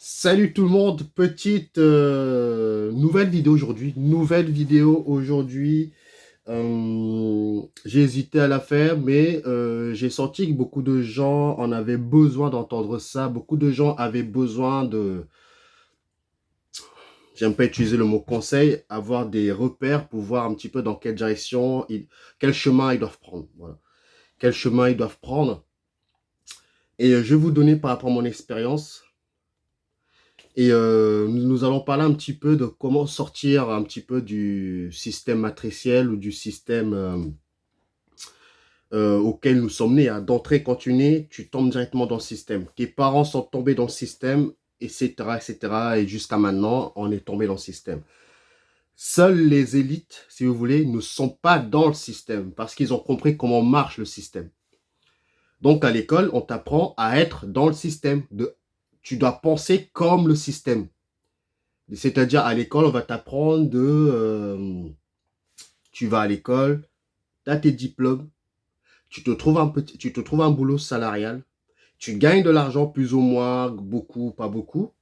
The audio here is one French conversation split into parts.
Salut tout le monde, petite nouvelle vidéo aujourd'hui. J'ai hésité à la faire, mais j'ai senti que beaucoup de gens en avaient besoin d'entendre ça. Beaucoup de gens avaient besoin de, j'aime pas utiliser le mot conseil, avoir des repères pour voir un petit peu dans quelle direction, quel chemin ils doivent prendre. Voilà. Quel chemin ils doivent prendre. Et je vais vous donner par rapport à mon expérience. Et nous allons parler un petit peu de comment sortir un petit peu du système matriciel ou du système auquel nous sommes nés. Hein. D'entrée, quand tu nais, tu tombes directement dans le système. Tes parents sont tombés dans le système, etc., etc. Et jusqu'à maintenant, on est tombé dans le système. Seules les élites, si vous voulez, ne sont pas dans le système parce qu'ils ont compris comment marche le système. Donc, à l'école, on t'apprend à être dans le système. Tu dois penser comme le système. C'est-à-dire, à l'école, on va t'apprendre tu vas à l'école, tu as tes diplômes, tu te trouves un boulot salarial, tu gagnes de l'argent plus ou moins, beaucoup, pas beaucoup.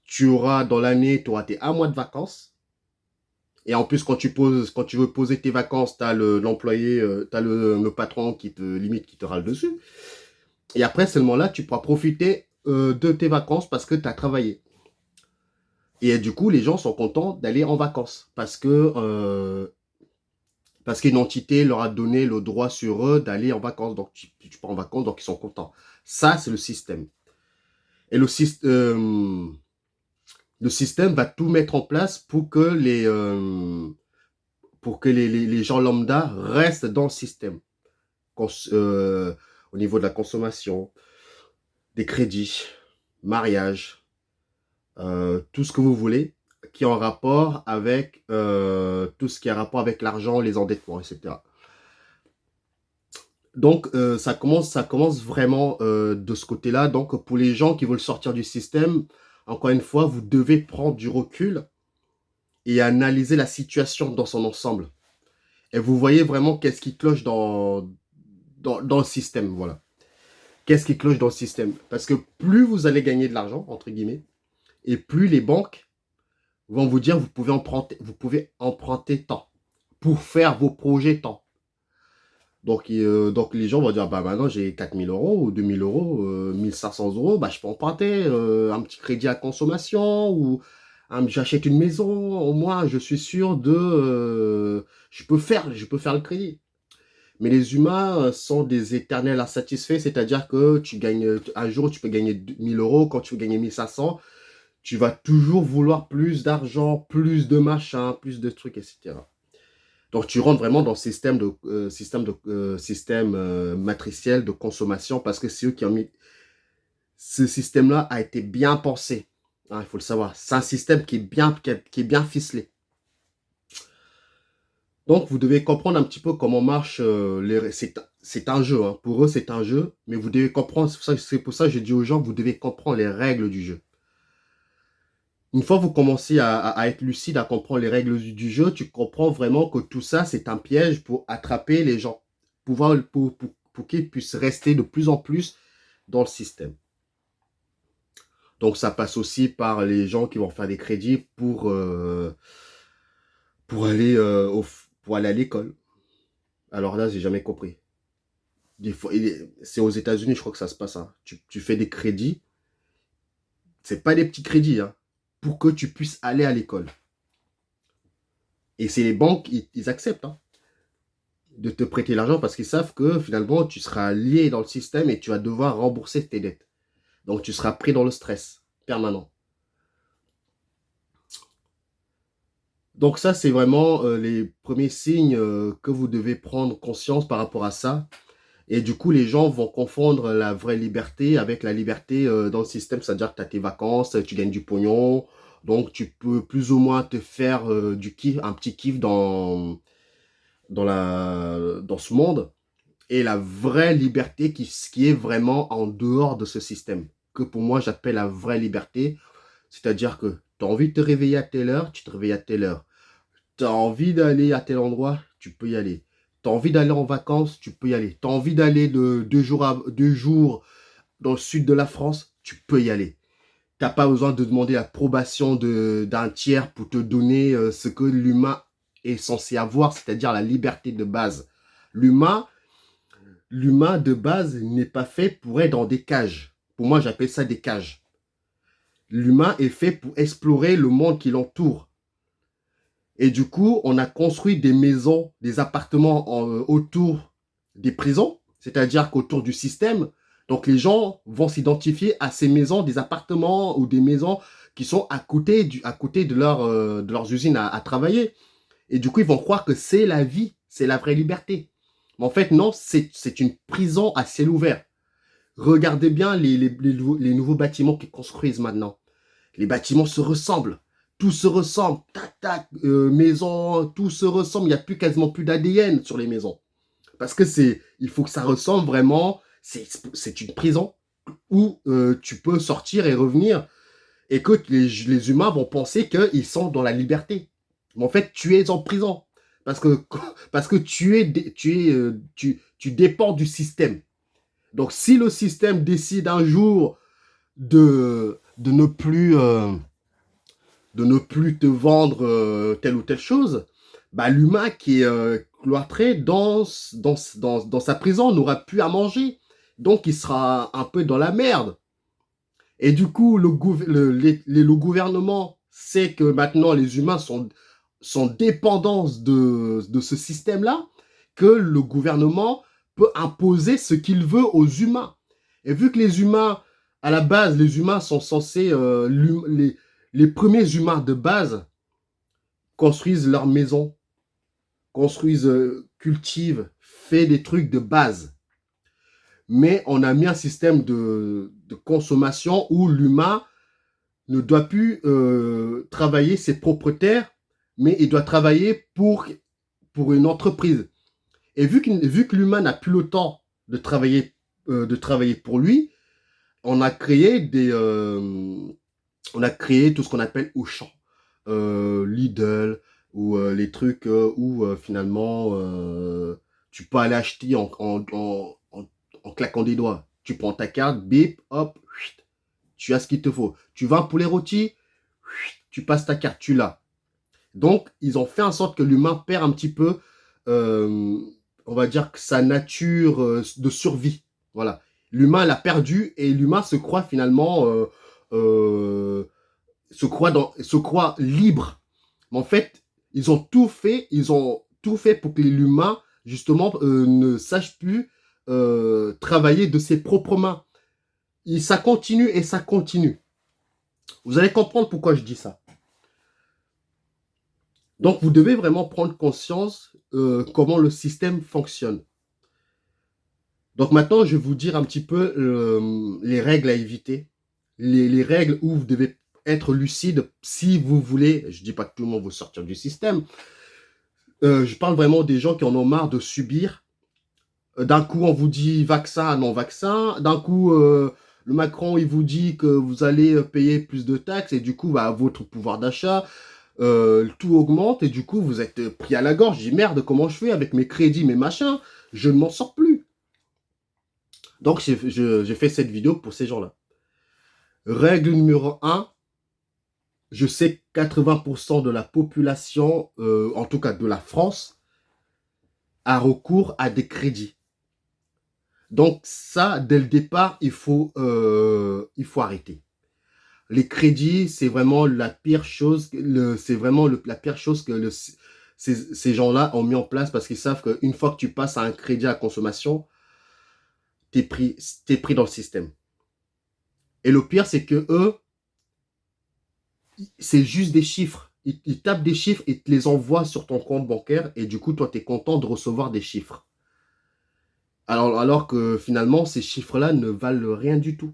Tu auras, dans l'année, tu auras tes un mois de vacances. Et en plus, quand tu veux poser tes vacances, tu as l'employé, tu as le patron qui te limite, qui te râle dessus. Et après, seulement là, tu pourras profiter de tes vacances parce que tu as travaillé. Et du coup, les gens sont contents d'aller en vacances parce qu'une entité leur a donné le droit sur eux d'aller en vacances. Donc, tu pars en vacances, donc ils sont contents. Ça, c'est le système. Et le système va tout mettre en place pour que les gens lambda restent dans le système. Cons au niveau de la consommation, des crédits, mariage, tout ce que vous voulez, qui est en rapport avec tout ce qui est en rapport avec l'argent, les endettements, etc. Donc, ça commence vraiment de ce côté-là. Donc, pour les gens qui veulent sortir du système, encore une fois, vous devez prendre du recul et analyser la situation dans son ensemble. Et vous voyez vraiment qu'est-ce qui cloche dans le système. Voilà. Qu'est-ce qui cloche dans le système? Parce que plus vous allez gagner de l'argent, entre guillemets, et plus les banques vont vous dire vous pouvez emprunter tant pour faire vos projets tant. Donc les gens vont dire, bah maintenant j'ai 4 000 € ou 2 000 € 1 500 €, bah je peux emprunter un petit crédit à consommation ou j'achète une maison, au moins je suis sûr je peux faire le crédit. Mais les humains sont des éternels insatisfaits, c'est-à-dire que tu gagnes, un jour tu peux gagner 1 000 €, quand tu veux gagner 1 500, tu vas toujours vouloir plus d'argent, plus de machin, plus de trucs, etc. Donc, tu rentres vraiment dans le système matriciel de consommation parce que c'est eux qui ont mis. Ce système-là a été bien pensé. Hein, il faut le savoir. C'est un système qui est bien ficelé. Donc, vous devez comprendre un petit peu comment marche c'est un jeu. Hein. Pour eux, c'est un jeu, mais vous devez comprendre. C'est pour ça que je dis aux gens, vous devez comprendre les règles du jeu. Une fois que vous commencez à être lucide, à comprendre les règles du jeu, tu comprends vraiment que tout ça, c'est un piège pour attraper les gens, pour qu'ils puissent rester de plus en plus dans le système. Donc, ça passe aussi par les gens qui vont faire des crédits pour aller, pour aller à l'école. Alors là, j'ai jamais compris. C'est aux États-Unis, je crois que ça se passe. Hein. Tu fais des crédits, c'est pas des petits crédits, hein, pour que tu puisses aller à l'école. Et c'est les banques, ils acceptent. Hein. De te prêter l'argent parce qu'ils savent que finalement tu seras lié dans le système et tu vas devoir rembourser tes dettes. Donc tu seras pris dans le stress permanent. Donc ça, c'est vraiment les premiers signes que vous devez prendre conscience par rapport à ça. Et du coup, les gens vont confondre la vraie liberté avec la liberté dans le système. C'est-à-dire que tu as tes vacances, tu gagnes du pognon. Donc tu peux plus ou moins te faire du kiff, un petit kiff dans ce monde. Et la vraie liberté qui est vraiment en dehors de ce système, que pour moi j'appelle la vraie liberté, c'est-à-dire que tu as envie de te réveiller à telle heure, tu te réveilles à telle heure. Tu as envie d'aller à tel endroit, tu peux y aller. Tu as envie d'aller en vacances, tu peux y aller. Tu as envie d'aller de 2 jours dans le sud de la France, tu peux y aller. t'as pas besoin de demander l'approbation d'un tiers pour te donner ce que l'humain est censé avoir, c'est-à-dire la liberté de base. L'humain, l'humain de base n'est pas fait pour être dans des cages. Pour moi, j'appelle ça des cages. L'humain est fait pour explorer le monde qui l'entoure. Et du coup, on a construit des maisons, des appartements autour des prisons, c'est-à-dire qu'autour du système. Donc les gens vont s'identifier à ces maisons, des appartements ou des maisons qui sont à côté de leurs usines à travailler. Et du coup, ils vont croire que c'est la vie, c'est la vraie liberté. Mais en fait, non, c'est une prison à ciel ouvert. Regardez bien les nouveaux bâtiments qu'ils construisent maintenant. Les bâtiments se ressemblent. Tout se ressemble. Tac, tac, maison, tout se ressemble. Il n'y a plus quasiment plus d'ADN sur les maisons. Parce que il faut que ça ressemble vraiment. C'est une prison où tu peux sortir et revenir et que les humains vont penser qu'ils sont dans la liberté. Mais en fait, tu es en prison. Parce que, parce que tu dépends du système. Donc, si le système décide un jour de ne plus te vendre telle ou telle chose, bah, l'humain qui est cloîtré dans sa prison n'aura plus à manger. Donc, il sera un peu dans la merde. Et du coup, le gouvernement sait que maintenant les humains sont dépendants de ce système-là, que le gouvernement peut imposer ce qu'il veut aux humains. Et vu que les humains, à la base, les humains sont censés, les premiers humains de base construisent leur maison, construisent, cultivent, fait des trucs de base. Mais on a mis un système de consommation où l'humain ne doit plus travailler ses propres terres, mais il doit travailler pour une entreprise. Et vu que l'humain n'a plus le temps de travailler pour lui, on a créé on a créé tout ce qu'on appelle Auchan, Lidl, ou les trucs où finalement tu peux aller acheter en claquant des doigts. Tu prends ta carte, bip, hop, tu as ce qu'il te faut. Tu vas pour les rôtis, tu passes ta carte, tu l'as. Donc, ils ont fait en sorte que l'humain perd un petit peu, euh, on va dire, que sa nature de survie. Voilà. L'humain l'a perdu et l'humain se croit finalement, euh, se croit libre. Mais en fait, ils ont tout fait pour que l'humain, justement, ne sache plus travailler de ses propres mains. Et ça continue et ça continue. Vous allez comprendre pourquoi je dis ça. Donc, vous devez vraiment prendre conscience comment le système fonctionne. Donc maintenant, je vais vous dire un petit peu les règles à éviter, les règles où vous devez être lucide si vous voulez, je ne dis pas que tout le monde veut sortir du système, je parle vraiment des gens qui en ont marre de subir. D'un coup, on vous dit vaccin, non vaccin. D'un coup, le Macron, il vous dit que vous allez payer plus de taxes et du coup, bah, votre pouvoir d'achat, tout augmente et du coup, vous êtes pris à la gorge. Je dis merde, comment je fais avec mes crédits, mes machins? Je ne m'en sors plus. Donc, j'ai fait cette vidéo pour ces gens-là. Règle numéro 1, je sais que 80% de la population, en tout cas de la France, a recours à des crédits. Donc ça, dès le départ, il faut arrêter. Les crédits, c'est vraiment la pire chose, c'est vraiment la pire chose que ces gens-là ont mis en place parce qu'ils savent qu'une fois que tu passes à un crédit à consommation, t'es pris dans le système. Et le pire, c'est que eux, c'est juste des chiffres. Ils tapent des chiffres et te les envoient sur ton compte bancaire et du coup, toi, tu es content de recevoir des chiffres. Alors que finalement, ces chiffres-là ne valent rien du tout.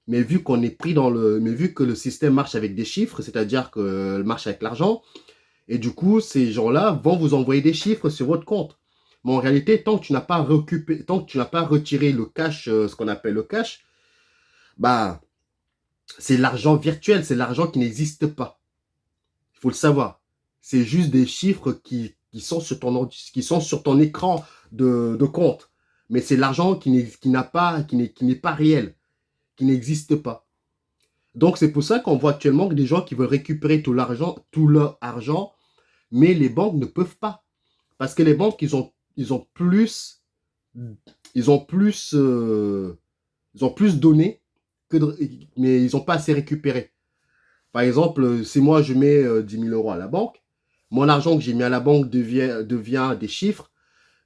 Mais vu qu'on est pris mais vu que le système marche avec des chiffres, c'est-à-dire que marche avec l'argent, et du coup, ces gens-là vont vous envoyer des chiffres sur votre compte. Mais en réalité, tant que tu n'as pas retiré le cash, ce qu'on appelle le cash, bah, c'est l'argent virtuel, c'est l'argent qui n'existe pas. Il faut le savoir. C'est juste des chiffres qui sont sur ton écran de compte. Mais c'est l'argent qui n'est pas réel, qui n'existe pas. Donc, c'est pour ça qu'on voit actuellement des gens qui veulent récupérer tout leur argent, mais les banques ne peuvent pas. Parce que les banques, ils ont plus, ils ont plus donné mais ils n'ont pas assez récupéré. Par exemple, si moi je mets 10 000 euros à la banque, mon argent que j'ai mis à la banque devient des chiffres.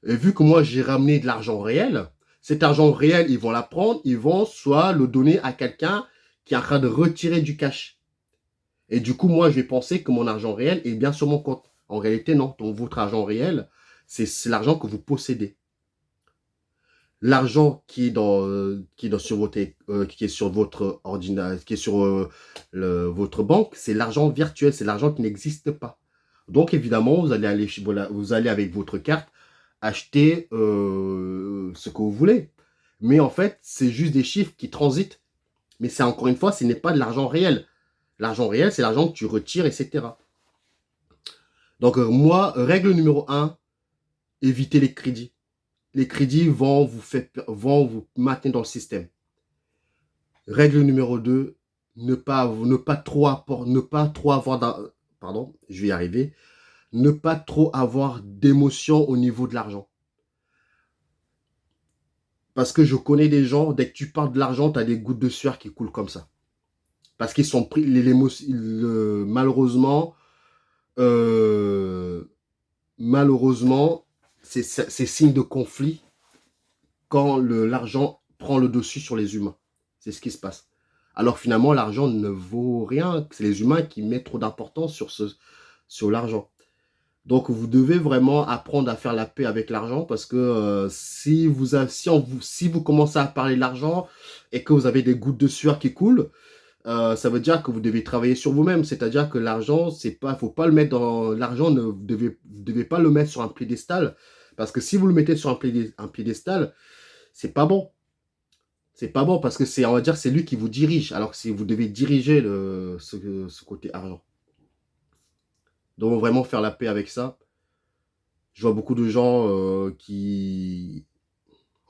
Et vu que moi j'ai ramené de l'argent réel, cet argent réel, ils vont la prendre, ils vont soit le donner à quelqu'un qui est en train de retirer du cash. Et du coup, moi, je vais penser que mon argent réel est bien sur mon compte. En réalité, non. Donc, votre argent réel, c'est l'argent que vous possédez. L'argent qui est sur votre ordinateur, qui est sur votre banque, c'est l'argent virtuel, c'est l'argent qui n'existe pas. Donc, évidemment, vous allez avec votre carte acheter ce que vous voulez. Mais en fait, c'est juste des chiffres qui transitent. Mais c'est encore une fois, ce n'est pas de l'argent réel. L'argent réel, c'est l'argent que tu retires, etc. Donc, moi, règle numéro un, évitez les crédits. Les crédits vont vous maintenir dans le système. Règle numéro 2, ne pas trop avoir, pardon, je vais y arriver, ne pas trop avoir d'émotion au niveau de l'argent. Parce que je connais des gens, dès que tu parles de l'argent, tu as des gouttes de sueur qui coulent comme ça. Parce qu'ils sont pris, malheureusement, euh, malheureusement, c'est signe de conflit quand l'argent prend le dessus sur les humains. C'est ce qui se passe. Alors finalement, l'argent ne vaut rien. C'est les humains qui mettent trop d'importance sur l'argent. Donc vous devez vraiment apprendre à faire la paix avec l'argent parce que si vous commencez à parler de l'argent et que vous avez des gouttes de sueur qui coulent, ça veut dire que vous devez travailler sur vous-même. C'est-à-dire que l'argent, faut pas le mettre dans l'argent. Vous devez pas le mettre sur un piédestal parce que si vous le mettez sur un piédestal, c'est pas bon. C'est pas bon parce que on va dire, c'est lui qui vous dirige. Alors que si vous devez diriger ce côté argent. Donc vraiment faire la paix avec ça. Je vois beaucoup de gens on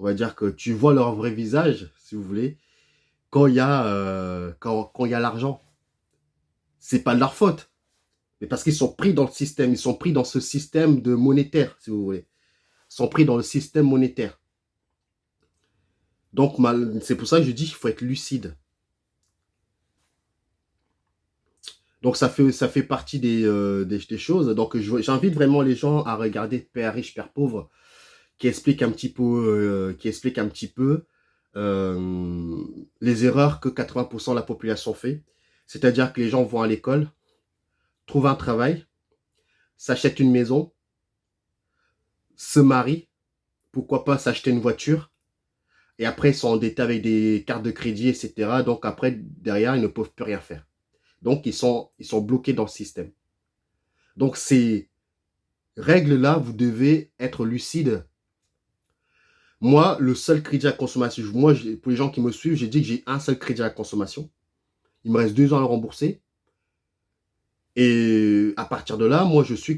va dire que tu vois leur vrai visage, si vous voulez, quand il y a l'argent. C'est pas de leur faute, mais parce qu'ils sont pris dans le système, ils sont pris dans ce système de monétaire, si vous voulez. Ils sont pris dans le système monétaire. Donc c'est pour ça que je dis qu'il faut être lucide. Donc ça fait partie des choses. Donc j'invite vraiment les gens à regarder Père riche, Père pauvre, qui explique un petit peu les erreurs que 80% de la population fait. C'est-à-dire que les gens vont à l'école, trouvent un travail, s'achètent une maison, se marient, pourquoi pas s'acheter une voiture, et après ils sont endettés avec des cartes de crédit, etc. Donc après, derrière, ils ne peuvent plus rien faire. Donc ils sont bloqués dans le système. Donc ces règles-là, vous devez être lucide. Moi, le seul crédit à consommation, pour les gens qui me suivent, j'ai dit que j'ai un seul crédit à consommation. Il me reste 2 ans à le rembourser. Et à partir de là, moi, je suis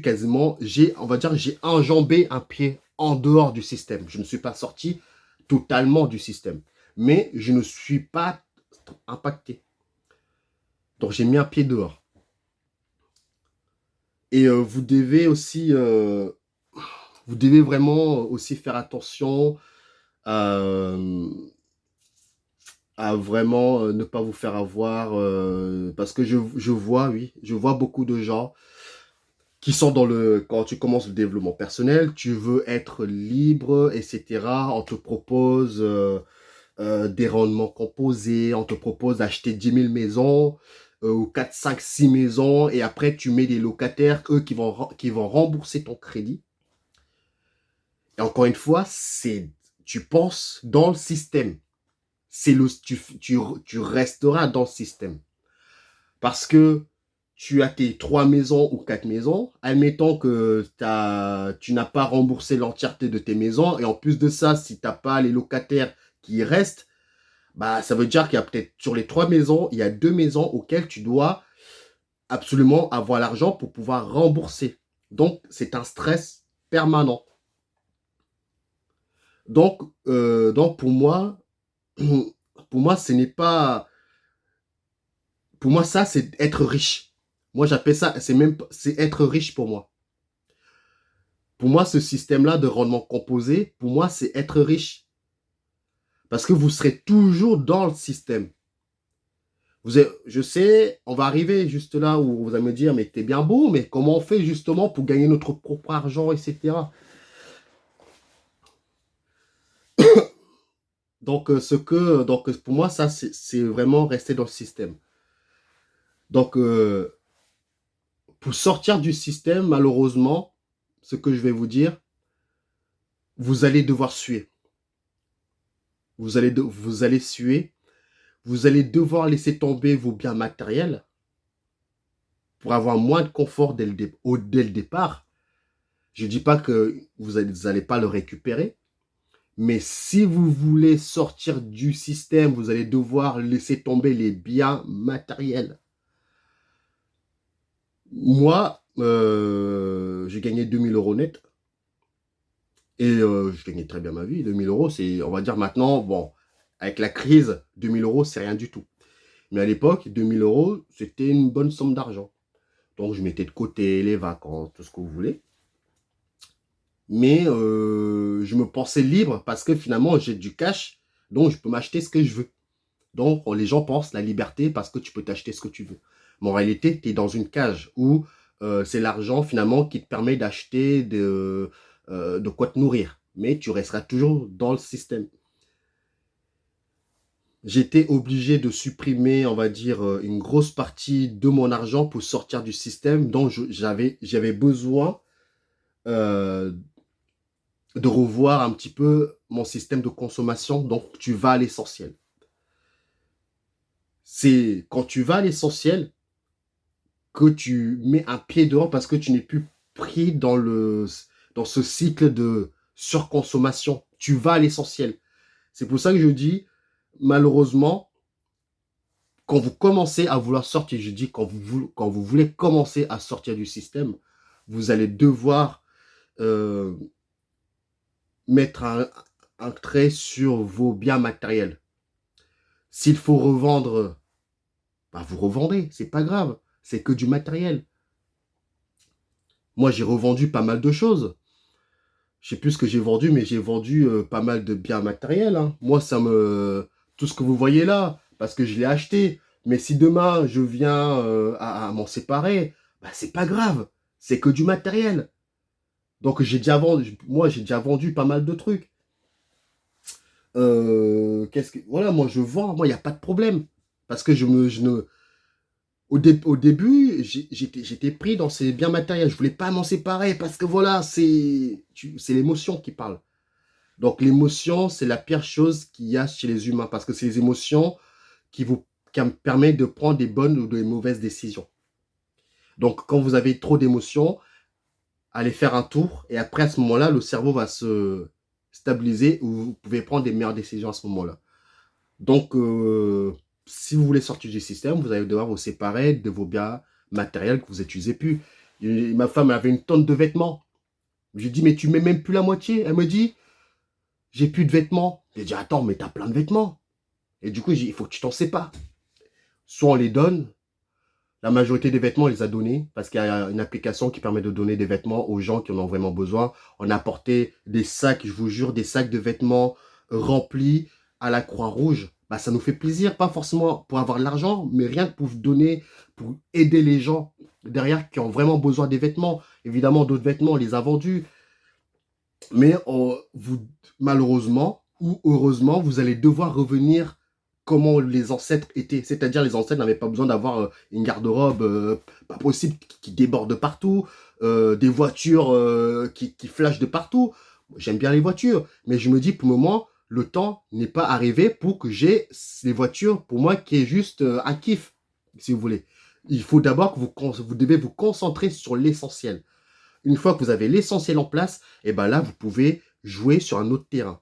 on va dire, j'ai enjambé un pied en dehors du système. Je ne suis pas sorti totalement du système. Mais je ne suis pas impacté. Donc, j'ai mis un pied dehors. Et vous devez vraiment aussi faire attention à vraiment ne pas vous faire avoir. Parce que oui, je vois beaucoup de gens qui sont quand tu commences le développement personnel, tu veux être libre, etc. On te propose des rendements composés, on te propose d'acheter 10 000 maisons, ou 4, 5, 6 maisons, et après tu mets des locataires, eux, qui vont rembourser ton crédit. Et encore une fois, tu penses dans le système. Tu resteras dans le système. Parce que tu as tes 3 maisons ou 4 maisons, admettons que tu n'as pas remboursé l'entièreté de tes maisons, et en plus de ça, si tu n'as pas les locataires qui restent, bah, ça veut dire qu'il y a peut-être sur les 3 maisons, il y a 2 maisons auxquelles tu dois absolument avoir l'argent pour pouvoir rembourser. Donc, c'est un stress permanent. Donc pour moi, ce n'est pas Pour moi, ça, c'est être riche. Moi, j'appelle ça, c'est être riche pour moi. Pour moi, ce système-là de rendement composé, pour moi, c'est être riche. Parce que vous serez toujours dans le système. Je sais, on va arriver juste là où vous allez me dire, mais t'es bien beau, mais comment on fait justement pour gagner notre propre argent, etc. Donc, pour moi, ça, c'est vraiment rester dans le système. Donc, pour sortir du système, malheureusement, ce que je vais vous dire, vous allez devoir suer. Vous allez suer. Vous allez devoir laisser tomber vos biens matériels pour avoir moins de confort dès le départ. Je ne dis pas que vous n'allez pas le récupérer, mais si vous voulez sortir du système, vous allez devoir laisser tomber les biens matériels. Moi, j'ai gagné 2000 € net et je gagnais très bien ma vie. 2000 €, c'est, on va dire maintenant, bon, avec la crise, 2000 €, c'est rien du tout. Mais à l'époque, 2000 €, c'était une bonne somme d'argent. Donc, je mettais de côté les vacances, tout ce que vous voulez. Mais je me pensais libre parce que finalement, j'ai du cash, donc je peux m'acheter ce que je veux. Donc, les gens pensent la liberté parce que tu peux t'acheter ce que tu veux. Mais en réalité, tu es dans une cage où c'est l'argent finalement qui te permet d'acheter de quoi te nourrir. Mais tu resteras toujours dans le système. J'étais obligé de supprimer, on va dire, une grosse partie de mon argent pour sortir du système. Donc, j'avais besoin de revoir un petit peu mon système de consommation. Donc, tu vas à l'essentiel. C'est quand tu vas à l'essentiel que tu mets un pied dehors parce que tu n'es plus pris dans ce cycle de surconsommation. Tu vas à l'essentiel. C'est pour ça que je dis, malheureusement, quand vous commencez à vouloir sortir, je dis quand vous voulez commencer à sortir du système, vous allez devoir mettre un trait sur vos biens matériels. S'il faut revendre, bah vous revendez, c'est pas grave, c'est que du matériel. Moi, j'ai revendu pas mal de choses. Je sais plus ce que j'ai vendu, mais j'ai vendu pas mal de biens matériels. Hein. Moi, tout ce que vous voyez là, parce que je l'ai acheté. Mais si demain, je viens à m'en séparer, bah, c'est pas grave. C'est que du matériel. Donc, j'ai déjà vendu pas mal de trucs. Voilà, moi, je vends. Moi, il n'y a pas de problème. Parce que au début, j'étais pris dans ces biens matériels. Je voulais pas m'en séparer parce que voilà, c'est l'émotion qui parle. Donc l'émotion, c'est la pire chose qu'il y a chez les humains parce que c'est les émotions qui me permettent de prendre des bonnes ou des mauvaises décisions. Donc quand vous avez trop d'émotions, allez faire un tour et après à ce moment-là, le cerveau va se stabiliser ou vous pouvez prendre des meilleures décisions à ce moment-là. Donc si vous voulez sortir du système, vous allez devoir vous séparer de vos biens matériels que vous n'utilisez plus. Ma femme avait une tonne de vêtements. Je lui dis, mais tu mets même plus la moitié. Elle me dit, j'ai plus de vêtements. J'ai dit, attends, mais t'as plein de vêtements. Et du coup, il faut que tu t'en sépares. Soit on les donne. La majorité des vêtements, on les a donnés parce qu'il y a une application qui permet de donner des vêtements aux gens qui en ont vraiment besoin. On a apporté des sacs, je vous jure, des sacs de vêtements remplis à la Croix-Rouge. Bah, ça nous fait plaisir, pas forcément pour avoir de l'argent, mais rien que pour donner, pour aider les gens derrière qui ont vraiment besoin des vêtements. Évidemment, d'autres vêtements, on les a vendus. Mais malheureusement ou heureusement, vous allez devoir revenir comment les ancêtres étaient. C'est-à-dire les ancêtres n'avaient pas besoin d'avoir une garde-robe pas possible qui déborde de partout, des voitures qui flashent de partout. J'aime bien les voitures, mais je me dis pour le moment, le temps n'est pas arrivé pour que j'ai les voitures, pour moi, qui est juste un kiff, si vous voulez. Il faut d'abord que vous devez vous concentrer sur l'essentiel. Une fois que vous avez l'essentiel en place, et ben là, vous pouvez jouer sur un autre terrain.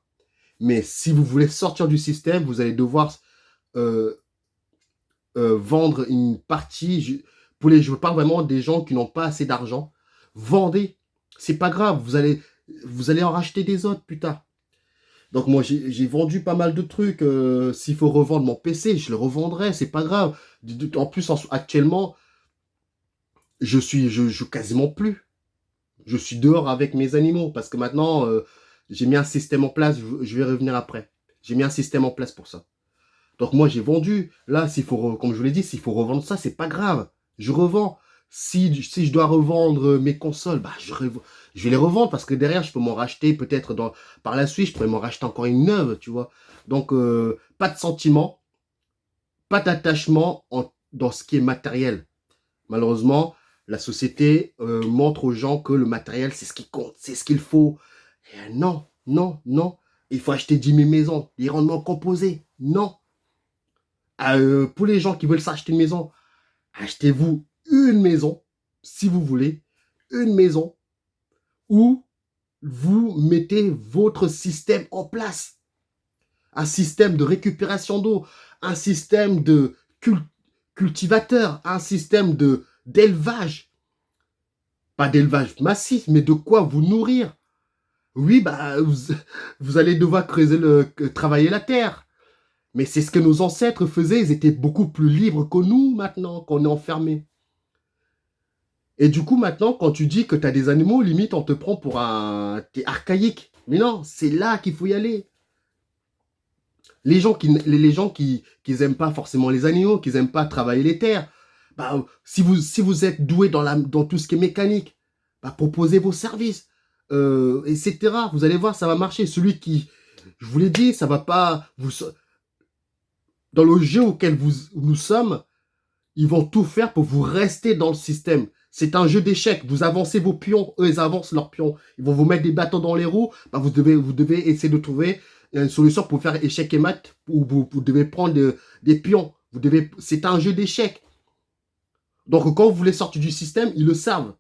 Mais si vous voulez sortir du système, vous allez devoir vendre une partie. Je parle vraiment des gens qui n'ont pas assez d'argent. Vendez. C'est pas grave. Vous allez en racheter des autres plus tard. Donc moi, j'ai vendu pas mal de trucs. S'il faut revendre mon PC, je le revendrai, c'est pas grave. En plus, actuellement, je joue quasiment plus. Je suis dehors avec mes animaux parce que maintenant, j'ai mis un système en place. Je vais revenir après. J'ai mis un système en place pour ça. Donc moi, j'ai vendu. Là, comme je vous l'ai dit, s'il faut revendre ça, c'est pas grave. Je revends. Si je dois revendre mes consoles, bah, je vais les revendre parce que derrière, je peux m'en racheter peut-être par la suite, je pourrais m'en racheter encore une neuve, tu vois. Donc, pas de sentiment, pas d'attachement dans ce qui est matériel. Malheureusement, la société montre aux gens que le matériel, c'est ce qui compte, c'est ce qu'il faut. Et non, non, non. Il faut acheter 10 000 maisons, les rendements composés. Non. Pour les gens qui veulent s'acheter une maison, achetez-vous une maison, si vous voulez, une maison où vous mettez votre système en place. Un système de récupération d'eau, un système de cultivateur, un système d'élevage. Pas d'élevage massif, mais de quoi vous nourrir. Oui, bah, vous allez devoir travailler la terre. Mais c'est ce que nos ancêtres faisaient. Ils étaient beaucoup plus libres que nous maintenant, qu'on est enfermés. Et du coup, maintenant, quand tu dis que tu as des animaux, limite, on te prend pour un... T'es archaïque. Mais non, c'est là qu'il faut y aller. Les gens qui aiment pas forcément les animaux, qui aiment pas travailler les terres, bah, si vous êtes doué dans tout ce qui est mécanique, bah, proposez vos services, etc. Vous allez voir, ça va marcher. Celui qui, je vous l'ai dit, ça va pas... Dans le jeu auquel nous sommes, ils vont tout faire pour vous rester dans le système. C'est un jeu d'échecs. Vous avancez vos pions, eux, ils avancent leurs pions. Ils vont vous mettre des bâtons dans les roues. Bah, vous devez essayer de trouver une solution pour faire échec et mat, ou vous devez prendre des pions. C'est un jeu d'échecs. Donc, quand vous voulez sortir du système, ils le savent.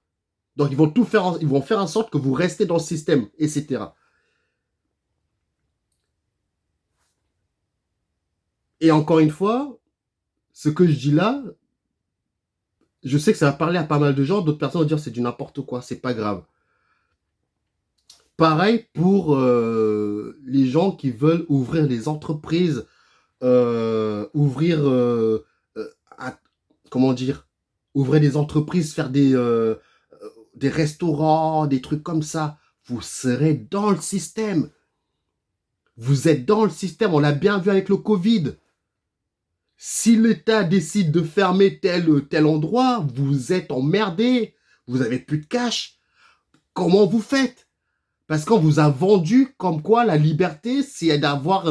Donc, ils vont faire en sorte que vous restez dans le système, etc. Et encore une fois, ce que je dis là, je sais que ça va parler à pas mal de gens. D'autres personnes vont dire c'est du n'importe quoi, c'est pas grave. Pareil pour les gens qui veulent ouvrir des entreprises, ouvrir, un- comment dire, ouvrir des entreprises, faire des restaurants, des trucs comme ça. Vous serez dans le système. Vous êtes dans le système. On l'a bien vu avec le Covid. Si l'État décide de fermer tel endroit, vous êtes emmerdé. Vous avez plus de cash. Comment vous faites? Parce qu'on vous a vendu comme quoi la liberté, c'est d'avoir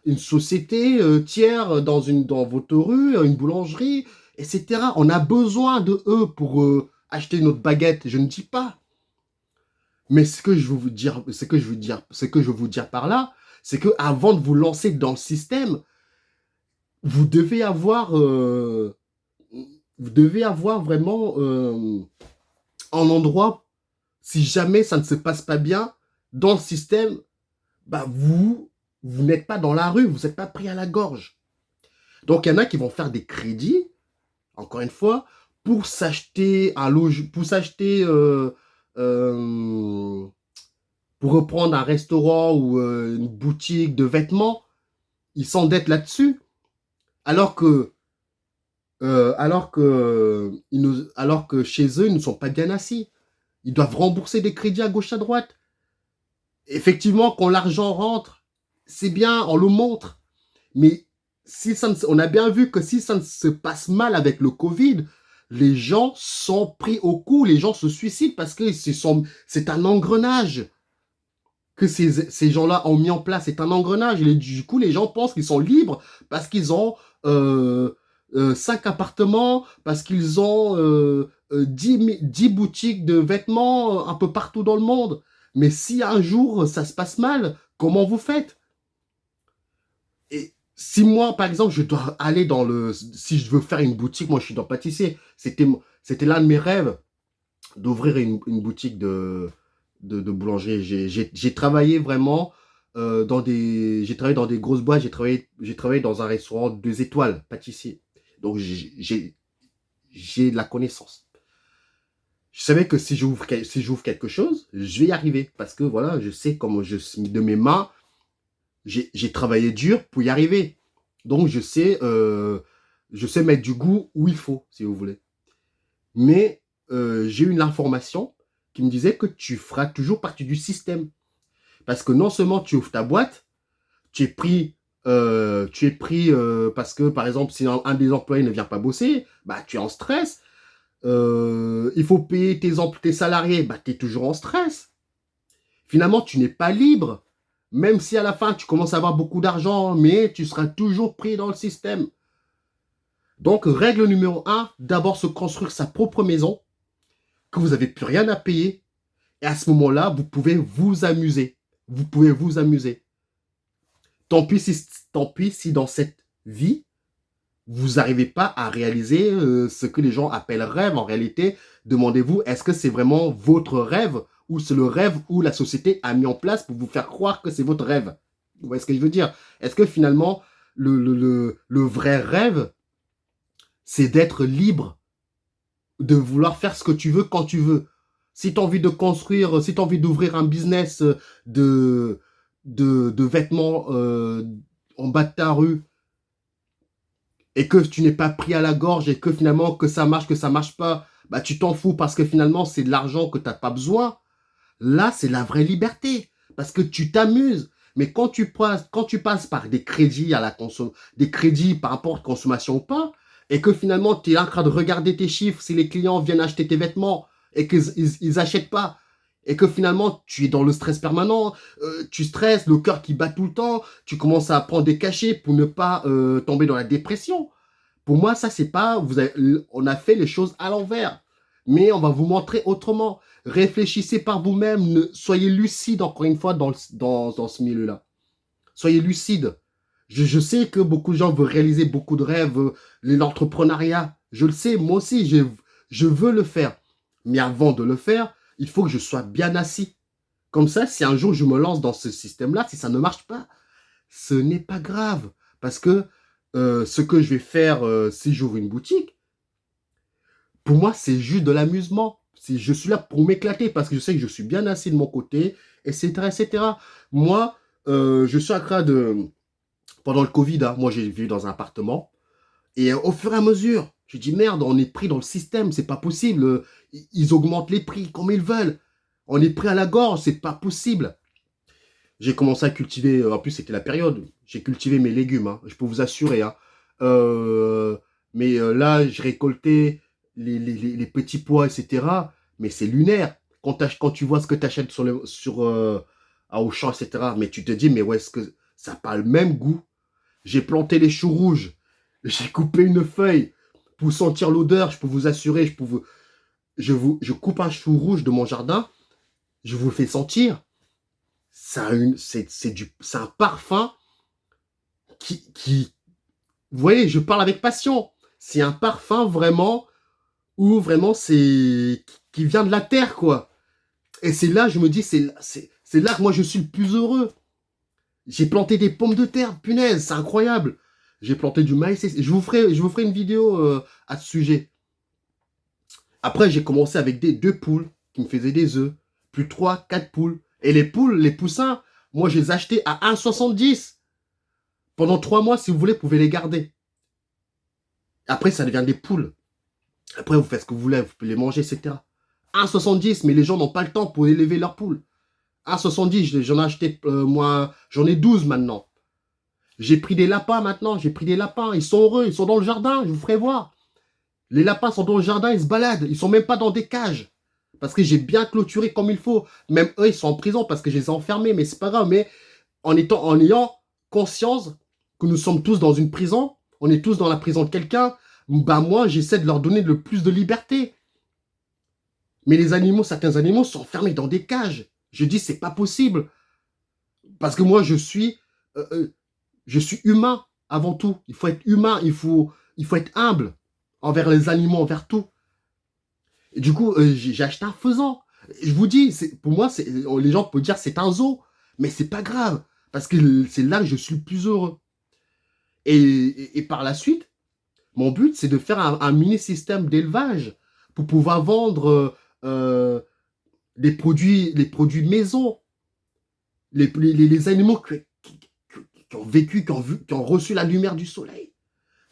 une société tiers dans votre rue, une boulangerie, etc. On a besoin de eux pour acheter notre baguette. Je ne dis pas. Mais ce que je veux vous dire, ce que je veux vous dire par là, c'est que avant de vous lancer dans le système, vous devez avoir, vraiment un endroit. Si jamais ça ne se passe pas bien dans le système, bah vous n'êtes pas dans la rue, vous n'êtes pas pris à la gorge. Donc il y en a qui vont faire des crédits, encore une fois, pour s'acheter euh, pour reprendre un restaurant ou une boutique de vêtements. Ils s'endettent là-dessus, alors que alors que chez eux, ils ne sont pas bien assis. Ils doivent rembourser des crédits à gauche à droite. Effectivement, quand l'argent rentre, c'est bien, on le montre. Mais si on a bien vu que si ça ne se passe mal avec le Covid, les gens sont pris au cou, les gens se suicident parce que c'est un engrenage que ces gens-là ont mis en place. C'est un engrenage. Et du coup, les gens pensent qu'ils sont libres parce qu'ils ont 5 appartements, parce qu'ils ont 10 boutiques de vêtements un peu partout dans le monde. Mais si un jour ça se passe mal, comment vous faites? Et si moi, par exemple, je dois aller si je veux faire une boutique, moi je suis dans pâtissier, c'était l'un de mes rêves d'ouvrir une boutique de boulangerie. J'ai travaillé vraiment j'ai travaillé dans des grosses boîtes, j'ai travaillé dans un restaurant 2 étoiles, pâtissier. Donc j'ai de la connaissance. Je savais que si j'ouvre quelque chose, je vais y arriver. Parce que voilà, je sais comment de mes mains, J'ai travaillé dur pour y arriver. Donc, je sais mettre du goût où il faut, si vous voulez. Mais j'ai eu une information qui me disait que tu feras toujours partie du système. Parce que non seulement tu ouvres ta boîte, tu es pris parce que, par exemple, si un des employés ne vient pas bosser, bah, tu es en stress. Il faut payer tes salariés, bah, tu es toujours en stress. Finalement, tu n'es pas libre. Même si à la fin, tu commences à avoir beaucoup d'argent, mais tu seras toujours pris dans le système. Donc, règle numéro un, d'abord se construire sa propre maison, que vous n'avez plus rien à payer. Et à ce moment-là, vous pouvez vous amuser. Vous pouvez vous amuser. Tant pis si dans cette vie, vous n'arrivez pas à réaliser ce que les gens appellent rêve. En réalité, demandez-vous, est-ce que c'est vraiment votre rêve ou c'est le rêve où la société a mis en place pour vous faire croire que c'est votre rêve? Vous voyez ce que je veux dire? Est-ce que finalement, le vrai rêve, c'est d'être libre, de vouloir faire ce que tu veux quand tu veux? Si tu as envie de construire, si tu as envie d'ouvrir un business de vêtements en bas de ta rue, et que tu n'es pas pris à la gorge et que finalement que ça marche pas, bah tu t'en fous parce que finalement c'est de l'argent que tu n'as pas besoin. Là, c'est la vraie liberté parce que tu t'amuses. Mais quand tu passes par des crédits à la des crédits par rapport à consommation ou pas, et que finalement tu es en train de regarder tes chiffres si les clients viennent acheter tes vêtements et qu'ils achètent pas, et que finalement tu es dans le stress permanent, tu stresses, le cœur qui bat tout le temps, tu commences à prendre des cachets pour ne pas tomber dans la dépression. Pour moi, ça c'est pas, on a fait les choses à l'envers, mais on va vous montrer autrement. Réfléchissez par vous-même, soyez lucide encore une fois dans ce milieu-là. Soyez lucide. Je sais que beaucoup de gens veulent réaliser beaucoup de rêves, l'entrepreneuriat. Je le sais, moi aussi, je veux le faire. Mais avant de le faire, il faut que je sois bien assis. Comme ça, si un jour je me lance dans ce système-là, si ça ne marche pas, ce n'est pas grave. Parce que ce que je vais faire si j'ouvre une boutique, pour moi, c'est juste de l'amusement. Je suis là pour m'éclater parce que je sais que je suis bien assis de mon côté, etc., etc. Moi, je suis en train de... Pendant le Covid, hein, moi, j'ai vécu dans un appartement. Et au fur et à mesure, je dis merde, on est pris dans le système, c'est pas possible. Ils augmentent les prix comme ils veulent. On est pris à la gorge, c'est pas possible. J'ai commencé à cultiver, en plus c'était la période, j'ai cultivé mes légumes, hein, je peux vous assurer. Hein. Mais là, j'ai récolté les petits pois, etc. Mais c'est lunaire. Quand tu vois ce que tu achètes à Auchan, etc. Mais tu te dis, mais ouais, est-ce que ça n'a pas le même goût? J'ai planté les choux rouges. J'ai coupé une feuille pour sentir l'odeur. Je peux vous assurer, je coupe un chou rouge de mon jardin. Je vous le fais sentir. C'est un parfum vous voyez, je parle avec passion. C'est un parfum vraiment où vraiment qui vient de la terre, quoi. Et c'est là, je me dis, c'est là que moi je suis le plus heureux. J'ai planté des pommes de terre, punaise, c'est incroyable. J'ai planté du maïs. Je vous ferai une vidéo à ce sujet. Après, j'ai commencé avec deux poules qui me faisaient des œufs. Plus 3, 4 poules. Et les poules, les poussins, moi, je les ai achetés à 1,70. Pendant 3 mois, si vous voulez, vous pouvez les garder. Après, ça devient des poules. Après, vous faites ce que vous voulez, vous pouvez les manger, etc. 1,70, mais les gens n'ont pas le temps pour élever leurs poules. 1,70, j'en ai acheté, moi, j'en ai 12 maintenant. J'ai pris des lapins maintenant, j'ai pris des lapins. Ils sont heureux, ils sont dans le jardin, je vous ferai voir. Les lapins sont dans le jardin, ils se baladent. Ils sont même pas dans des cages. Parce que j'ai bien clôturé comme il faut. Même eux, ils sont en prison parce que je les ai enfermés, mais c'est pas grave. Mais en ayant conscience que nous sommes tous dans une prison, on est tous dans la prison de quelqu'un, bah moi, j'essaie de leur donner le plus de liberté. Mais les animaux, certains animaux sont enfermés dans des cages. Je dis, c'est pas possible. Parce que moi, je suis humain avant tout. Il faut être humain, il faut être humble envers les animaux, envers tout. Et du coup, j'ai acheté un faisan. Je vous dis, pour moi, les gens peuvent dire c'est un zoo, mais c'est pas grave, parce que c'est là que je suis le plus heureux. Et par la suite, mon but, c'est de faire un mini-système d'élevage pour pouvoir vendre les produits maison, les animaux qui ont vécu, qui ont reçu la lumière du soleil,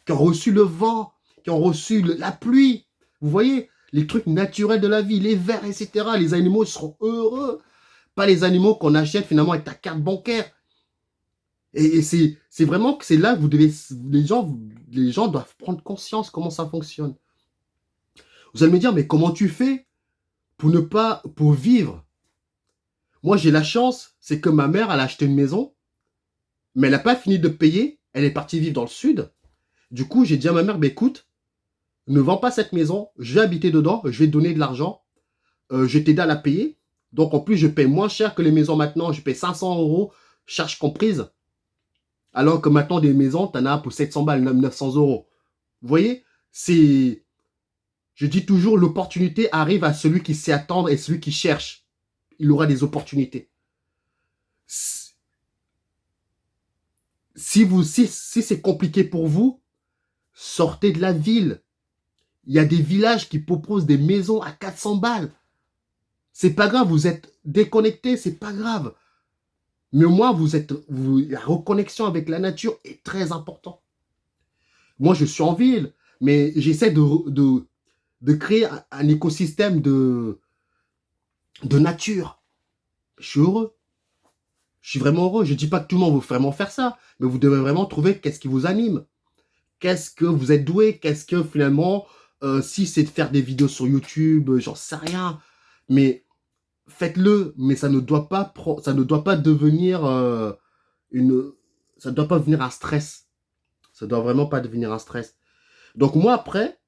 qui ont reçu le vent, qui ont reçu la pluie. Vous voyez, les trucs naturels de la vie, les vers, etc. Les animaux seront heureux. Pas les animaux qu'on achète finalement avec ta carte bancaire. Et c'est vraiment que c'est là que vous devez, les gens doivent prendre conscience comment ça fonctionne. Vous allez me dire, mais comment tu fais pour vivre? Moi, j'ai la chance, c'est que ma mère, elle a acheté une maison, mais elle n'a pas fini de payer. Elle est partie vivre dans le sud. Du coup, j'ai dit à ma mère, bah, écoute, ne vends pas cette maison, je vais habiter dedans, je vais te donner de l'argent, je vais t'aider à la payer. Donc, en plus, je paye moins cher que les maisons maintenant, je paye 500 €, charges comprises. Alors que maintenant, des maisons, t'en as pour 700 balles, 900 €. Vous voyez, je dis toujours, l'opportunité arrive à celui qui sait attendre et celui qui cherche. Il aura des opportunités. Si c'est compliqué pour vous, sortez de la ville. Il y a des villages qui proposent des maisons à 400 balles. C'est pas grave, vous êtes déconnecté, c'est pas grave. Mais au moins, la reconnexion avec la nature est très importante. Moi, je suis en ville, mais j'essaie de créer un écosystème de nature. Je suis heureux. Je suis vraiment heureux. Je ne dis pas que tout le monde veut vraiment faire ça, mais vous devez vraiment trouver qu'est-ce qui vous anime. Qu'est-ce que vous êtes doué? Qu'est-ce que finalement, si c'est de faire des vidéos sur YouTube, j'en sais rien. Mais faites-le, mais ça ne doit pas devenir ça ne doit pas devenir un stress. Ça ne doit vraiment pas devenir un stress. Donc moi, après,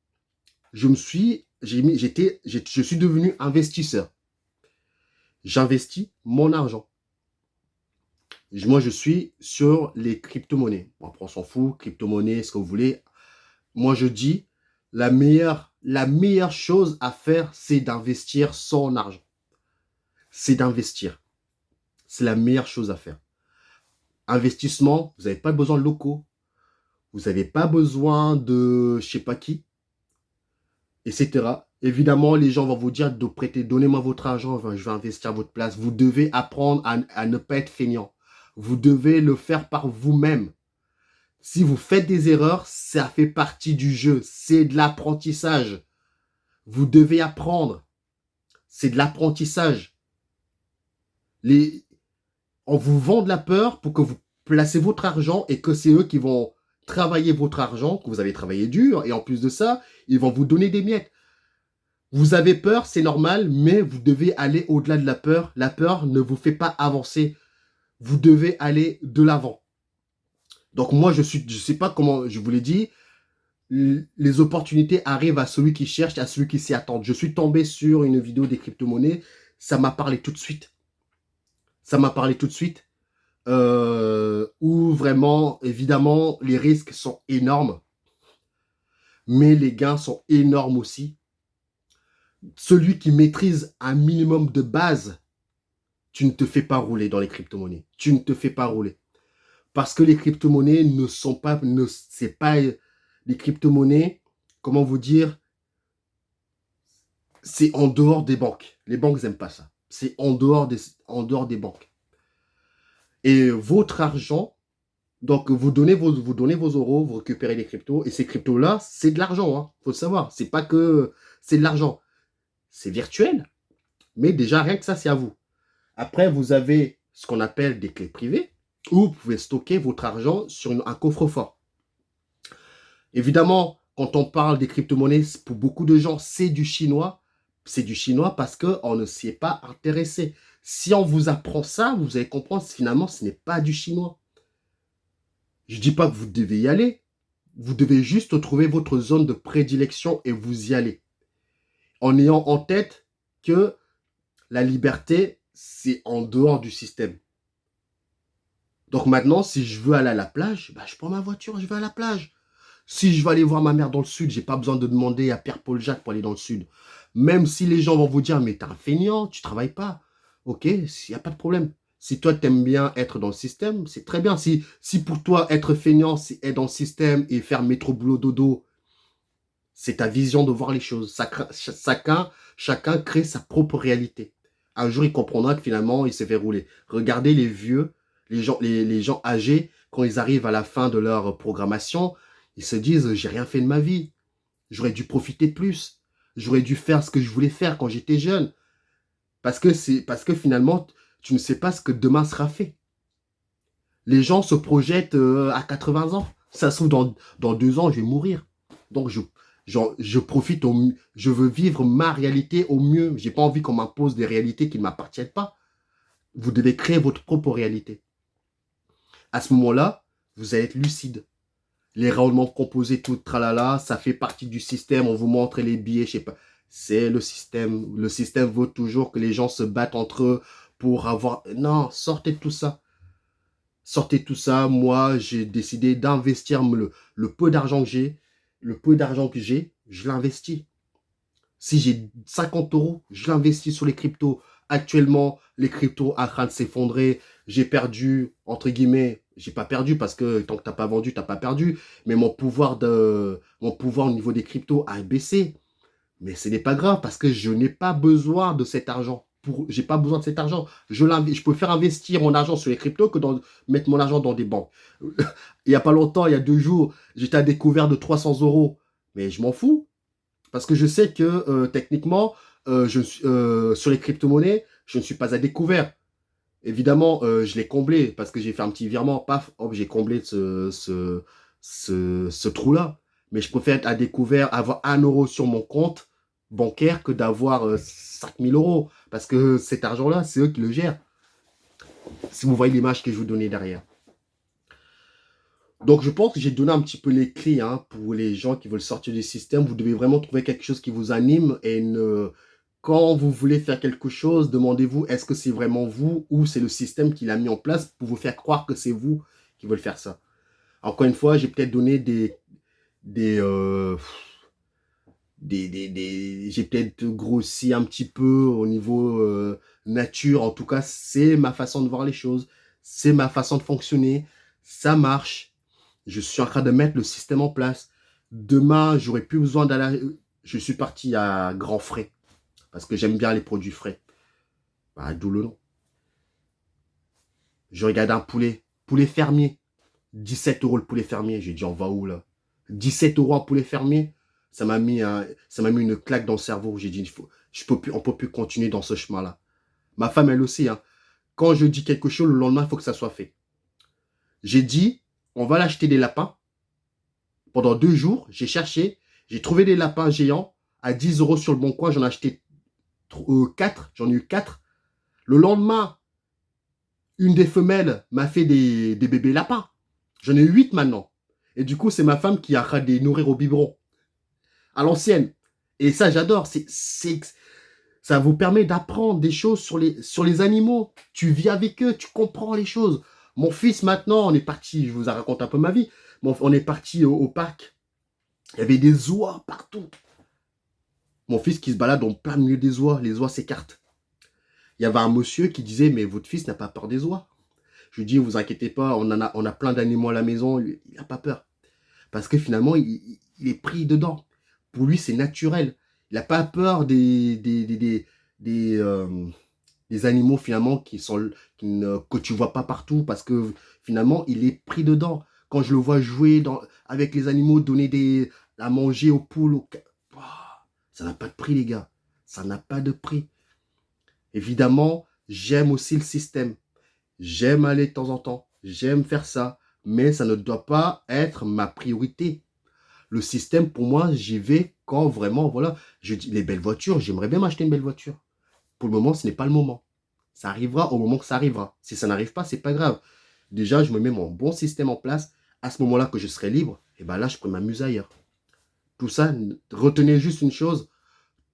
je suis devenu investisseur. J'investis mon argent. Moi, je suis sur les crypto-monnaies. Bon, après, on s'en fout, crypto-monnaie, ce que vous voulez. Moi, je dis, la meilleure chose à faire, c'est d'investir son argent. C'est d'investir. C'est la meilleure chose à faire. Investissement, vous n'avez pas besoin de locaux. Vous n'avez pas besoin de je sais pas qui, etc. Évidemment, les gens vont vous dire de prêter, donnez-moi votre argent, je vais investir à votre place. Vous devez apprendre à ne pas être feignant. Vous devez le faire par vous-même. Si vous faites des erreurs, ça fait partie du jeu. C'est de l'apprentissage. Vous devez apprendre. C'est de l'apprentissage. On vous vend de la peur pour que vous placez votre argent et que c'est eux qui vont travailler votre argent, que vous avez travaillé dur, et en plus de ça, ils vont vous donner des miettes. Vous avez peur, c'est normal, mais vous devez aller au-delà de la peur. La peur ne vous fait pas avancer. Vous devez aller de l'avant. Donc moi, je sais pas comment, je vous l'ai dit, les opportunités arrivent à celui qui cherche et à celui qui s'y attend. Je suis tombé sur une vidéo des crypto-monnaies, ça m'a parlé tout de suite. Ça m'a parlé tout de suite. Où vraiment, évidemment, les risques sont énormes, mais les gains sont énormes aussi. Celui qui maîtrise un minimum de base, tu ne te fais pas rouler dans les crypto-monnaies. Tu ne te fais pas rouler. Parce que les crypto-monnaies c'est pas les crypto-monnaies, comment vous dire, c'est en dehors des banques. Les banques n'aiment pas ça. C'est en dehors des banques. Et votre argent, donc vous donnez vos euros, vous récupérez les cryptos, et ces cryptos-là, c'est de l'argent, hein, faut le savoir. C'est pas que c'est de l'argent. C'est virtuel, mais déjà rien que ça, c'est à vous. Après, vous avez ce qu'on appelle des clés privées, où vous pouvez stocker votre argent sur un coffre-fort. Évidemment, quand on parle des crypto-monnaies, pour beaucoup de gens, c'est du chinois. C'est du chinois parce qu'on ne s'y est pas intéressé. Si on vous apprend ça, vous allez comprendre que finalement, ce n'est pas du chinois. Je ne dis pas que vous devez y aller. Vous devez juste trouver votre zone de prédilection et vous y allez. En ayant en tête que la liberté, c'est en dehors du système. Donc maintenant, si je veux aller à la plage, bah, je prends ma voiture, je vais à la plage. Si je veux aller voir ma mère dans le sud, j'ai pas besoin de demander à Pierre-Paul Jacques pour aller dans le sud. Même si les gens vont vous dire, mais t'es un feignant, tu travailles pas. Ok, il n'y a pas de problème. Si toi, t'aimes bien être dans le système, c'est très bien. Si pour toi, être feignant, c'est être dans le système et faire métro, boulot, dodo, c'est ta vision de voir les choses. Chacun crée sa propre réalité. Un jour, il comprendra que finalement, il s'est fait rouler. Regardez les vieux, les gens âgés, quand ils arrivent à la fin de leur programmation, ils se disent, j'ai rien fait de ma vie. J'aurais dû profiter plus. J'aurais dû faire ce que je voulais faire quand j'étais jeune. Parce que finalement, tu ne sais pas ce que demain sera fait. Les gens se projettent à 80 ans. Ça se trouve, dans 2 ans, je vais mourir. Donc, je profite au mieux. Je veux vivre ma réalité au mieux. J'ai pas envie qu'on m'impose des réalités qui ne m'appartiennent pas. Vous devez créer votre propre réalité. À ce moment-là, vous allez être lucide. Les rendements composés, tout tralala, ça fait partie du système. On vous montre les billets, je sais pas. C'est le système. Le système veut toujours que les gens se battent entre eux pour avoir... Non, sortez de tout ça. Sortez de tout ça. Moi, j'ai décidé d'investir le peu d'argent que j'ai. Le peu d'argent que j'ai, je l'investis. Si j'ai 50 euros, je l'investis sur les cryptos. Actuellement, les cryptos sont en train de s'effondrer. J'ai perdu, entre guillemets, j'ai pas perdu parce que tant que t'as pas vendu, t'as pas perdu. Mais mon pouvoir au niveau des cryptos a baissé. Mais ce n'est pas grave parce que je n'ai pas besoin de cet argent. J'ai pas besoin de cet argent. Je peux faire investir mon argent sur les cryptos que mettre mon argent dans des banques. Il y a pas longtemps, il y a 2 jours, j'étais à découvert de 300 euros. Mais je m'en fous. Parce que je sais que techniquement, sur les crypto-monnaies, je ne suis pas à découvert. Évidemment, je l'ai comblé parce que j'ai fait un petit virement, paf, hop, j'ai comblé ce trou-là. Mais je préfère être à découvert, avoir 1 euro sur mon compte bancaire que d'avoir 5000 euros. Parce que cet argent-là, c'est eux qui le gèrent. Si vous voyez l'image que je vous donnais derrière. Donc, je pense que j'ai donné un petit peu les clés pour les gens qui veulent sortir du système. Vous devez vraiment trouver quelque chose qui vous anime et quand vous voulez faire quelque chose, demandez-vous est-ce que c'est vraiment vous ou c'est le système qui l'a mis en place pour vous faire croire que c'est vous qui veulent faire ça. Encore une fois, j'ai peut-être donné j'ai peut-être grossi un petit peu au niveau nature. En tout cas, c'est ma façon de voir les choses. C'est ma façon de fonctionner. Ça marche. Je suis en train de mettre le système en place. Demain, j'aurai plus besoin d'aller. Je suis parti à grands frais parce que j'aime bien les produits frais. Bah, d'où le nom. Je regarde un poulet fermier. 17 euros le poulet fermier. J'ai dit, on va où là? 17 euros un poulet fermier. Ça m'a mis une claque dans le cerveau. J'ai dit, on peut plus continuer dans ce chemin-là. Ma femme, elle aussi. Quand je dis quelque chose, le lendemain, il faut que ça soit fait. J'ai dit, on va l'acheter des lapins. Pendant 2 jours, j'ai cherché. J'ai trouvé des lapins géants à 10 euros sur le bon coin. J'en ai acheté 4. J'en ai eu 4. Le lendemain, une des femelles m'a fait des bébés lapins. J'en ai eu 8 maintenant. Et du coup, c'est ma femme qui a des nourrir au biberon. À l'ancienne. Et ça, j'adore. Ça vous permet d'apprendre des choses sur les animaux. Tu vis avec eux, tu comprends les choses. Mon fils, maintenant, on est parti, je vous raconte un peu ma vie. On est parti au parc. Il y avait des oies partout. Mon fils qui se balade en plein milieu des oies. Les oies s'écartent. Il y avait un monsieur qui disait, mais votre fils n'a pas peur des oies. Je lui dis, vous inquiétez pas, on a plein d'animaux à la maison. Il n'a pas peur. Parce que finalement, il est pris dedans. Pour lui, c'est naturel. Il n'a pas peur des animaux finalement que tu vois pas partout parce que finalement, il est pris dedans. Quand je le vois jouer avec les animaux, donner à manger aux poules, ça n'a pas de prix, les gars. Ça n'a pas de prix. Évidemment, j'aime aussi le système. J'aime aller de temps en temps. J'aime faire ça. Mais ça ne doit pas être ma priorité. Le système, pour moi, j'y vais quand vraiment, voilà, je dis les belles voitures, j'aimerais bien m'acheter une belle voiture. Pour le moment, ce n'est pas le moment. Ça arrivera au moment que ça arrivera. Si ça n'arrive pas, c'est pas grave. Déjà, je me mets mon bon système en place. À ce moment-là que je serai libre, et ben là, je peux m'amuser ailleurs. Tout ça, retenez juste une chose.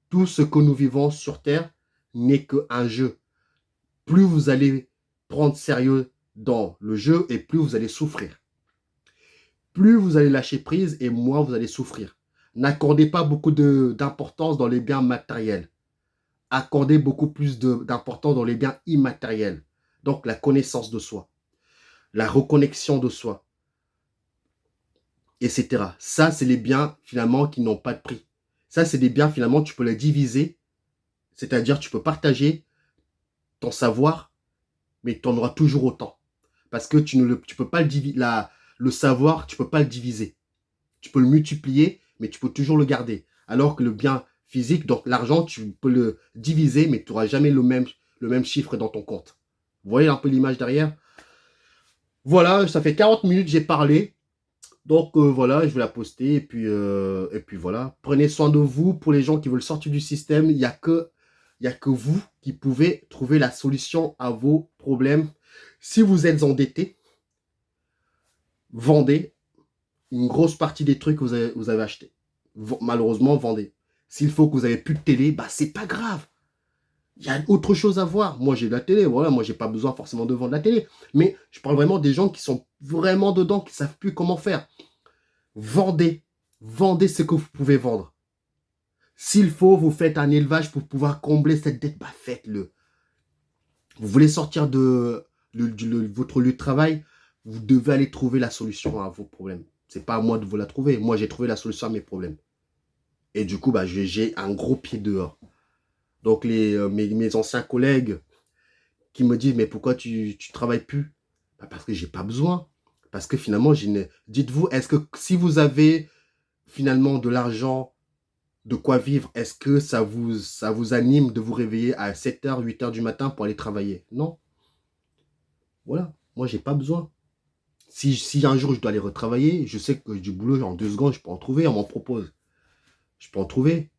Tout ce que nous vivons sur Terre n'est qu'un jeu. Plus vous allez prendre sérieux dans le jeu et plus vous allez souffrir. Plus vous allez lâcher prise et moins vous allez souffrir. N'accordez pas beaucoup d'importance dans les biens matériels. Accordez beaucoup plus d'importance dans les biens immatériels. Donc la connaissance de soi, la reconnexion de soi, etc. Ça, c'est les biens finalement qui n'ont pas de prix. Ça, c'est des biens finalement, tu peux les diviser. C'est-à-dire, tu peux partager ton savoir, mais tu en auras toujours autant. Parce que tu peux pas le savoir, tu peux pas le diviser. Tu peux le multiplier, mais tu peux toujours le garder. Alors que le bien physique, donc l'argent, tu peux le diviser, mais tu n'auras jamais le même chiffre dans ton compte. Vous voyez un peu l'image derrière? Voilà, ça fait 40 minutes que j'ai parlé. Donc voilà, je vais la poster et puis voilà. Prenez soin de vous. Pour les gens qui veulent sortir du système, il y a que vous qui pouvez trouver la solution à vos problèmes. Si vous êtes endetté, vendez une grosse partie des trucs que vous avez achetés. Malheureusement, vendez. S'il faut que vous n'avez plus de télé, bah c'est pas grave. Il y a autre chose à voir. Moi, j'ai de la télé. Voilà, moi, j'ai pas besoin forcément de vendre la télé. Mais je parle vraiment des gens qui sont vraiment dedans, qui savent plus comment faire. Vendez. Vendez ce que vous pouvez vendre. S'il faut, vous faites un élevage pour pouvoir combler cette dette, bah faites-le. Vous voulez sortir de votre lieu de travail, vous devez aller trouver la solution à vos problèmes. C'est pas à moi de vous la trouver. Moi, j'ai trouvé la solution à mes problèmes. Et du coup, bah, j'ai un gros pied dehors. Donc, mes anciens collègues qui me disent, mais pourquoi tu travailles plus? Bah, parce que j'ai pas besoin. Parce que finalement, dites-vous, est-ce que si vous avez finalement de l'argent, de quoi vivre, est-ce que ça vous anime de vous réveiller à 7h, 8h du matin pour aller travailler? Non. Voilà. Moi, j'ai pas besoin. Si un jour je dois aller retravailler, je sais que du boulot, en 2 secondes, je peux en trouver, on m'en propose. Je peux en trouver.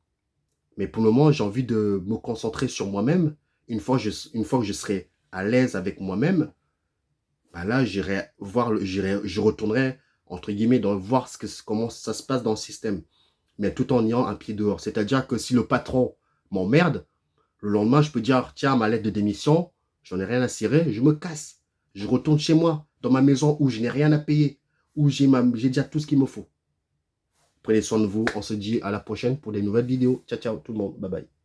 Mais pour le moment, j'ai envie de me concentrer sur moi-même. Une fois que je serai à l'aise avec moi-même, bah là, je retournerai, entre guillemets, voir comment ça se passe dans le système. Mais tout en ayant un pied dehors. C'est-à-dire que si le patron m'emmerde, le lendemain, je peux dire, tiens, ma lettre de démission, j'en ai rien à cirer, je me casse. Je retourne chez moi, dans ma maison où je n'ai rien à payer, où j'ai déjà tout ce qu'il me faut. Prenez soin de vous. On se dit à la prochaine pour des nouvelles vidéos. Ciao, ciao tout le monde. Bye bye.